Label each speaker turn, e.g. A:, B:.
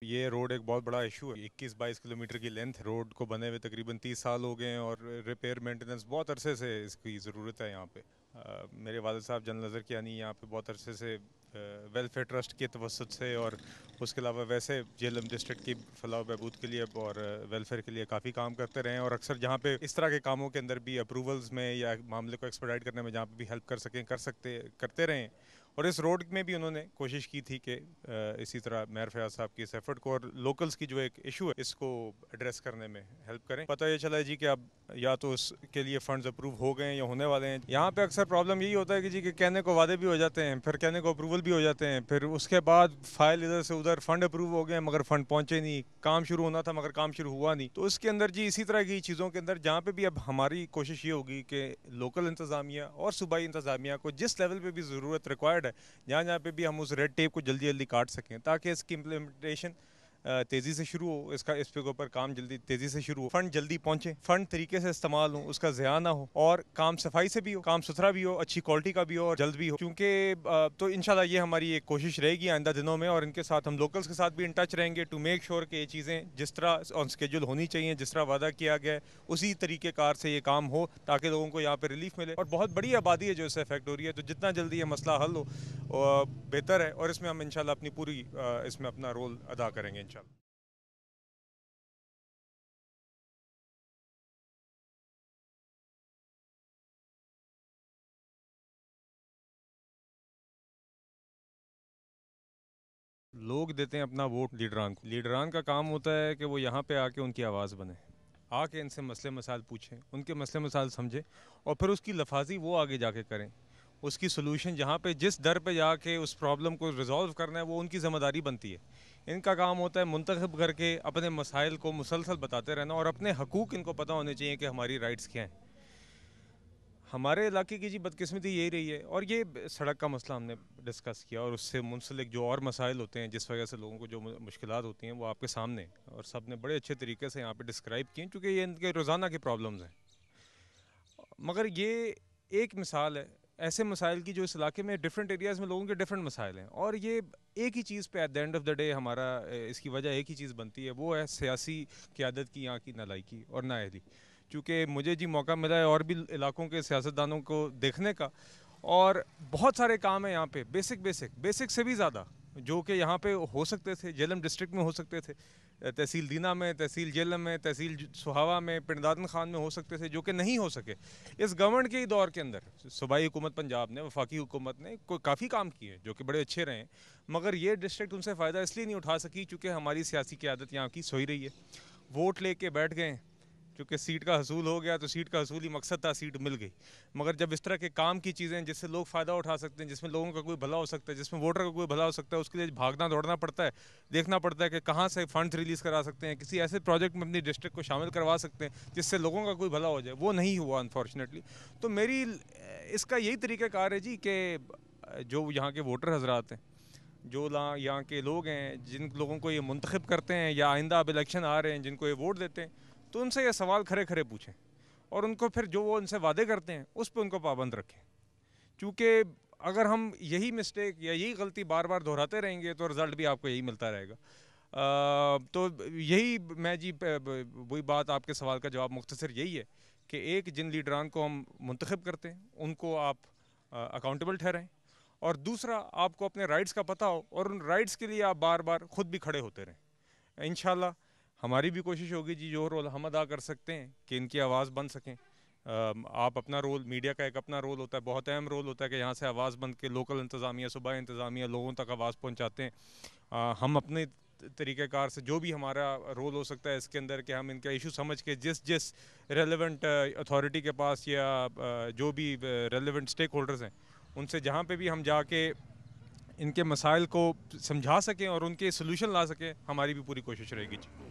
A: یہ روڈ ایک بہت بڑا ایشو ہے. 21-22 کلومیٹر کی لینتھ روڈ کو بنے ہوئے تقریباً 30 سال ہو گئے ہیں اور ریپیئر مینٹیننس بہت عرصے سے اس کی ضرورت ہے یہاں پہ. میرے والد صاحب جنرل نظر کیانی یہاں پہ بہت عرصے سے ویلفیئر ٹرسٹ کے توسط سے اور اس کے علاوہ ویسے جہلم ڈسٹرکٹ کی فلاح و بہبود کے لیے اور ویلفیئر کے لیے کافی کام کرتے رہے ہیں. اور اکثر جہاں پہ اس طرح کے کاموں کے اندر بھی اپروولز میں یا معاملے کو ایکسپیڈائٹ کرنے میں جہاں پہ بھی ہیلپ کر سکیں کرتے رہے ہیں. اور اس روڈ میں بھی انہوں نے کوشش کی تھی کہ اسی طرح میئر فیاض صاحب کی اس ایفرٹ کو اور لوکلز کی جو ایک ایشو ہے اس کو ایڈریس کرنے میں ہیلپ کریں. پتہ یہ چلا جی کہ اب یا تو اس کے لیے فنڈز اپروو ہو گئے ہیں یا ہونے والے ہیں. یہاں پہ اکثر پرابلم یہی ہوتا ہے کہ جی کہ کہنے کو وعدے بھی ہو جاتے ہیں, پھر کہنے کو اپروول بھی ہو جاتے ہیں, پھر اس کے بعد فائل ادھر سے ادھر فنڈ اپروو ہو گئے مگر فنڈ پہنچے نہیں, کام شروع ہونا تھا مگر کام شروع ہوا نہیں. تو اس کے اندر جی اسی طرح کی چیزوں کے اندر جہاں پہ بھی اب ہماری کوشش یہ ہوگی کہ لوکل انتظامیہ اور صوبائی انتظامیہ کو جس لیول پہ بھی ضرورت ریکوائرڈ ہے جہاں پہ بھی ہم اس ریڈ ٹیپ کو جلدی جلدی کاٹ سکیں تاکہ اس کی امپلیمنٹیشن تیزی سے شروع ہو, اس پہ اوپر کام جلدی تیزی سے شروع ہو, فنڈ جلدی پہنچے, فنڈ طریقے سے استعمال ہو, اس کا ضیاع نہ ہو اور کام صفائی سے بھی ہو, کام ستھرا بھی ہو, اچھی کوالٹی کا بھی ہو اور جلد بھی ہو. کیونکہ تو انشاءاللہ یہ ہماری ایک کوشش رہے گی آئندہ دنوں میں, اور ان کے ساتھ ہم لوکلز کے ساتھ بھی ان ٹچ رہیں گے ٹو میک شیور کہ یہ چیزیں جس طرح آن اسکیجول ہونی چاہیے, جس طرح وعدہ کیا گیا ہے اسی طریقے کار سے یہ کام ہو تاکہ لوگوں کو یہاں پہ ریلیف ملے. اور بہت بڑی آبادی ہے جو اس سے افیکٹ ہو رہی ہے, تو جتنا جلدی یہ مسئلہ حل ہو بہتر ہے, اور اس میں ہم انشاءاللہ اپنی پوری اس میں اپنا رول ادا کریں گے انشاءاللہ. لوگ دیتے ہیں اپنا ووٹ لیڈران کو. لیڈران کا کام ہوتا ہے کہ وہ یہاں پہ آ کے ان کی آواز بنے, آ کے ان سے مسئلے مسائل پوچھیں, ان کے مسئلے مسائل سمجھیں اور پھر اس کی لفاظی وہ آگے جا کے کریں. اس کی سلوشن جہاں پہ جس در پہ جا کے اس پرابلم کو ریزالو کرنا ہے وہ ان کی ذمہ داری بنتی ہے. ان کا کام ہوتا ہے منتخب کر کے اپنے مسائل کو مسلسل بتاتے رہنا اور اپنے حقوق ان کو پتہ ہونے چاہیے کہ ہماری رائٹس کیا ہیں. ہمارے علاقے کی جی بدقسمتی یہی رہی ہے, اور یہ سڑک کا مسئلہ ہم نے ڈسکس کیا اور اس سے منسلک جو اور مسائل ہوتے ہیں جس وجہ سے لوگوں کو جو مشکلات ہوتی ہیں وہ آپ کے سامنے اور سب نے بڑے اچھے طریقے سے یہاں پہ ڈسکرائب کیے چونکہ یہ ان کے روزانہ کے پرابلمز ہیں. مگر یہ ایک مثال ہے ایسے مسائل کی جو اس علاقے میں ڈفرینٹ ایریاز میں لوگوں کے ڈفرینٹ مسائل ہیں, اور یہ ایک ہی چیز پہ at the end of the day ہمارا اس کی وجہ ایک ہی چیز بنتی ہے, وہ ہے سیاسی قیادت کی یہاں کی نالائکی اور نااہلی. چونکہ مجھے جی موقع ملا ہے اور بھی علاقوں کے سیاستدانوں کو دیکھنے کا, اور بہت سارے کام ہیں یہاں پہ بیسک سے بھی زیادہ جو کہ یہاں پہ ہو سکتے تھے, جہلم ڈسٹرکٹ میں ہو سکتے تھے, تحصیل دینہ میں, تحصیل جہلم میں, تحصیل سہاوا میں, پنڈ دادن خان میں ہو سکتے تھے, جو کہ نہیں ہو سکے. اس گورنمنٹ کے ہی دور کے اندر صوبائی حکومت پنجاب نے, وفاقی حکومت نے کافی کام کیے جو کہ بڑے اچھے رہے ہیں, مگر یہ ڈسٹرکٹ ان سے فائدہ اس لیے نہیں اٹھا سکی چونکہ ہماری سیاسی قیادت یہاں کی سوئی رہی ہے. ووٹ لے کے بیٹھ گئے چونکہ سیٹ کا حصول ہو گیا تو سیٹ کا حصول ہی مقصد تھا, سیٹ مل گئی. مگر جب اس طرح کے کام کی چیزیں جس سے لوگ فائدہ اٹھا سکتے ہیں, جس میں لوگوں کا کوئی بھلا ہو سکتا ہے, جس میں ووٹر کا کوئی بھلا ہو سکتا ہے, اس کے لیے بھاگنا دوڑنا پڑتا ہے, دیکھنا پڑتا ہے کہ کہاں سے فنڈز ریلیز کرا سکتے ہیں, کسی ایسے پروجیکٹ میں اپنی ڈسٹرکٹ کو شامل کروا سکتے ہیں جس سے لوگوں کا کوئی بھلا ہو جائے, وہ نہیں ہوا انفارچونیٹلی. تو میری اس کا یہی طریقہ کار ہے جی کہ جو یہاں کے ووٹر حضرات ہیں, جو یہاں کے لوگ ہیں جن لوگوں کو یہ منتخب کرتے ہیں یا آئندہ اب الیکشن آ رہے ہیں جن کو یہ ووٹ دیتے ہیں, تو ان سے یہ سوال کھڑے کھڑے پوچھیں اور ان کو پھر جو وہ ان سے وعدے کرتے ہیں اس پہ ان کو پابند رکھیں. کیونکہ اگر ہم یہی مسٹیک یا یہی غلطی بار بار دہراتے رہیں گے تو رزلٹ بھی آپ کو یہی ملتا رہے گا. تو یہی میں جی وہی بات, آپ کے سوال کا جواب مختصر یہی ہے کہ ایک جن لیڈران کو ہم منتخب کرتے ہیں ان کو آپ اکاؤنٹیبل ٹھہرائیں, اور دوسرا آپ کو اپنے رائٹس کا پتہ ہو اور ان رائٹس کے لیے آپ بار بار خود بھی کھڑے ہوتے رہیں. انشاءاللہ ہماری بھی کوشش ہوگی جی جو رول ہم ادا کر سکتے ہیں کہ ان کی آواز بن سکیں. آپ اپنا رول, میڈیا کا ایک اپنا رول ہوتا ہے, بہت اہم رول ہوتا ہے کہ یہاں سے آواز بن کے لوکل انتظامیہ, صوبائی انتظامیہ لوگوں تک آواز پہنچاتے ہیں. ہم اپنے طریقہ کار سے جو بھی ہمارا رول ہو سکتا ہے اس کے اندر کہ ہم ان کا ایشو سمجھ کے جس ریلیونٹ اتھارٹی کے پاس یا جو بھی ریلیونٹ اسٹیک ہولڈرز ہیں ان سے جہاں پہ بھی ہم جا کے ان کے مسائل کو سمجھا سکیں اور ان کے سلوشن لا سکیں, ہماری بھی پوری کوشش رہے گی جی.